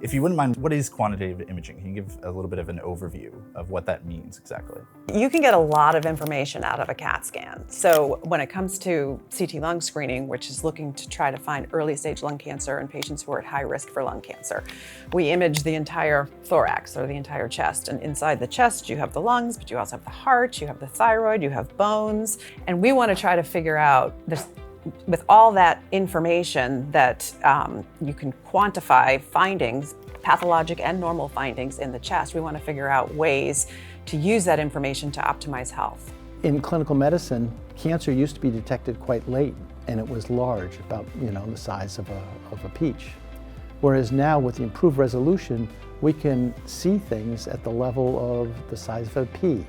If you wouldn't mind, what is quantitative imaging? Can you give a little bit of an overview of what that means exactly? You can get a lot of information out of a CAT scan. So when it comes to CT lung screening, which is looking to try to find early stage lung cancer in patients who are at high risk for lung cancer, we image the entire thorax or the entire chest. And inside the chest, you have the lungs, but you also have the heart, you have the thyroid, you have bones. And we want to try to figure out this, with all that information that you can quantify findings, pathologic and normal findings in the chest. We want to figure out ways to use that information to optimize health. In clinical medicine, cancer used to be detected quite late, and it was large, about the size of a peach. Whereas now, with the improved resolution, we can see things at the level of the size of a pea.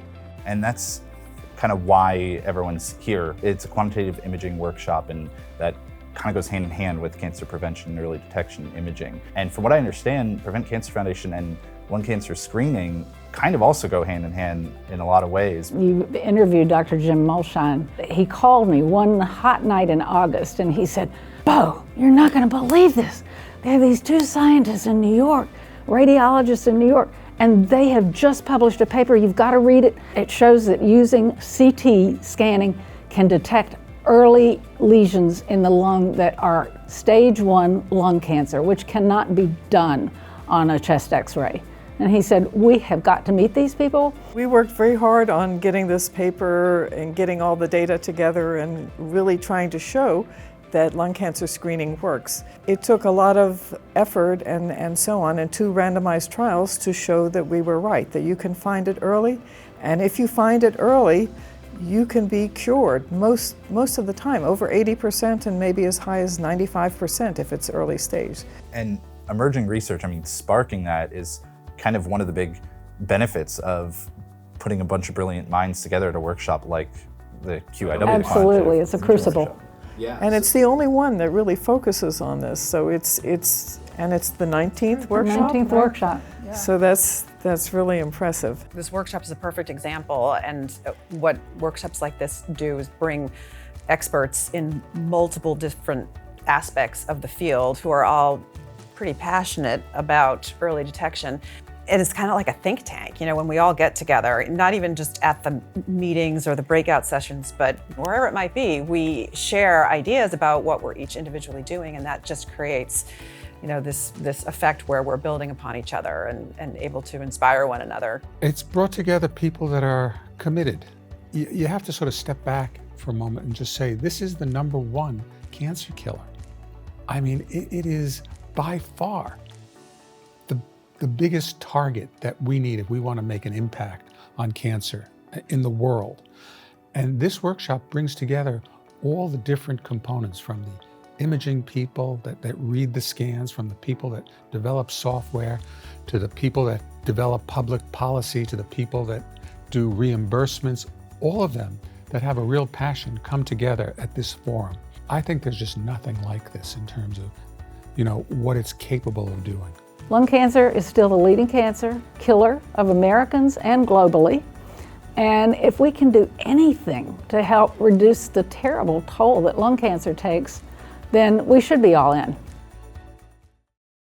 And that's kind of why everyone's here. It's a quantitative imaging workshop, and that kind of goes hand in hand with cancer prevention and early detection imaging. And from what I understand, Prevent Cancer Foundation and lung cancer screening kind of also go hand in hand in a lot of ways. You interviewed Dr. Jim Mulshine. He called me one hot night in August and he said, "Bo, you're not going to believe this. They have these two scientists in New York, radiologists in New York, and they have just published a paper. You've got to read it. It shows that using CT scanning can detect early lesions in the lung that are stage 1 lung cancer, which cannot be done on a chest x-ray." And he said, "We have got to meet these people." We worked very hard on getting this paper and getting all the data together and really trying to show that lung cancer screening works. It took a lot of effort and so on, and 2 randomized trials to show that we were right, that you can find it early, and if you find it early, you can be cured most of the time, over 80% and maybe as high as 95% if it's early stage. And emerging research, sparking that is kind of one of the big benefits of putting a bunch of brilliant minds together at a workshop like the QIW. Absolutely, it's a crucible. Yeah, and it's the only one that really focuses on this. So it's the 19th workshop. 19th workshop. Yeah. So that's really impressive. This workshop is a perfect example, and what workshops like this do is bring experts in multiple different aspects of the field who are all pretty passionate about early detection. It is kind of like a think tank, when we all get together, not even just at the meetings or the breakout sessions, but wherever it might be, we share ideas about what we're each individually doing, and that just creates this effect where we're building upon each other and able to inspire one another. It's brought together people that are committed. You have to sort of step back for a moment and just say, this is the #1 cancer killer. It is by far the biggest target that we need if we want to make an impact on cancer in the world. And this workshop brings together all the different components, from the imaging people that read the scans, from the people that develop software, to the people that develop public policy, to the people that do reimbursements. All of them that have a real passion come together at this forum. I think there's just nothing like this in terms of what it's capable of doing. Lung cancer is still the leading cancer killer of Americans and globally. And if we can do anything to help reduce the terrible toll that lung cancer takes, then we should be all in.